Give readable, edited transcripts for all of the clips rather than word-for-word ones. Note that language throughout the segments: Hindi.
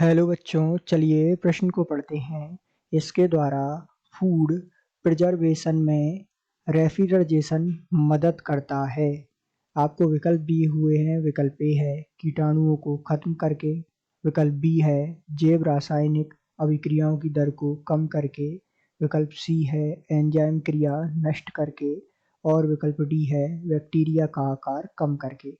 हेलो बच्चों, चलिए प्रश्न को पढ़ते हैं। इसके द्वारा फूड प्रिजर्वेशन में रेफ्रिजरेशन मदद करता है। आपको विकल्प दिए हुए हैं। विकल्प ए है कीटाणुओं को खत्म करके, विकल्प बी है जैव रासायनिक अभिक्रियाओं की दर को कम करके, विकल्प सी है एंजाइम क्रिया नष्ट करके और विकल्प डी है बैक्टीरिया का आकार कम करके।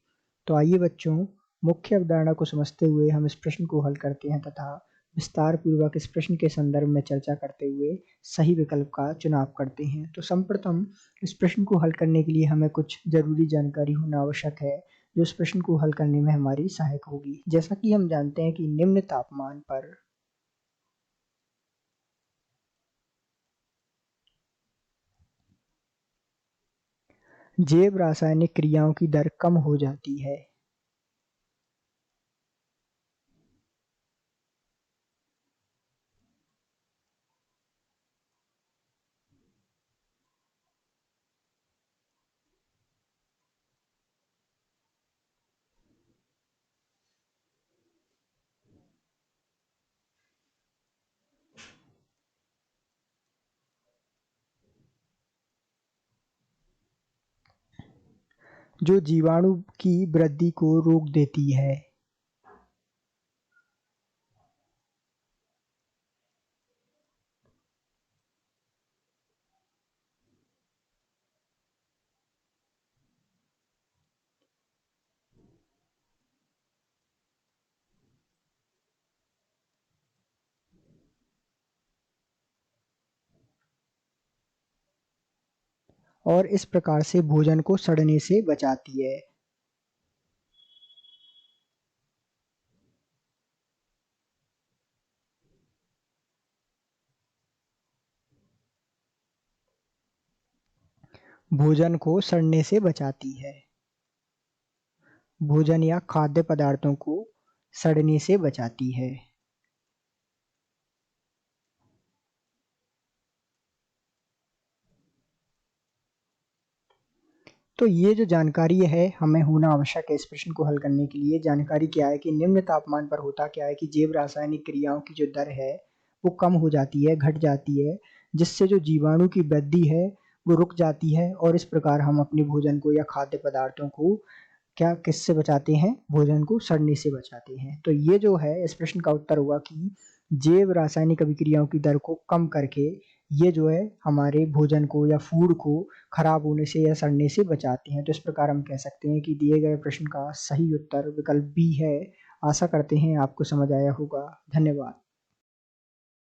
तो आइए बच्चों, मुख्य अवधारणा को समझते हुए हम इस प्रश्न को हल करते हैं तथा विस्तार पूर्वक इस प्रश्न के संदर्भ में चर्चा करते हुए सही विकल्प का चुनाव करते हैं। तो सर्वप्रथम इस प्रश्न को हल करने के लिए हमें कुछ जरूरी जानकारी होना आवश्यक है, जो इस प्रश्न को हल करने में हमारी सहायक होगी। जैसा कि हम जानते हैं कि निम्न तापमान पर जैव रासायनिक क्रियाओं की दर कम हो जाती है। जो जीवाणु की वृद्धि को रोक देती है। और इस प्रकार से भोजन को सड़ने से बचाती है। भोजन को सड़ने से बचाती है। भोजन या खाद्य पदार्थों को सड़ने से बचाती है। तो ये जो जानकारी है हमें होना आवश्यक है इस प्रश्न को हल करने के लिए। जानकारी क्या है कि निम्न तापमान पर होता क्या है कि जैव रासायनिक क्रियाओं की जो दर है वो कम हो जाती है, घट जाती है, जिससे जो जीवाणु की वृद्धि है वो रुक जाती है और इस प्रकार हम अपने भोजन को या खाद्य पदार्थों को क्या किससे बचाते हैं, भोजन को सड़ने से बचाते हैं। तो ये जो है इस प्रश्न का उत्तर हुआ कि जैव रासायनिक अभिक्रियाओं की दर को कम करके ये जो है हमारे भोजन को या फूड को खराब होने से या सड़ने से बचाते हैं। तो इस प्रकार हम कह सकते हैं कि दिए गए प्रश्न का सही उत्तर विकल्प बी है। आशा करते हैं आपको समझ आया होगा। धन्यवाद।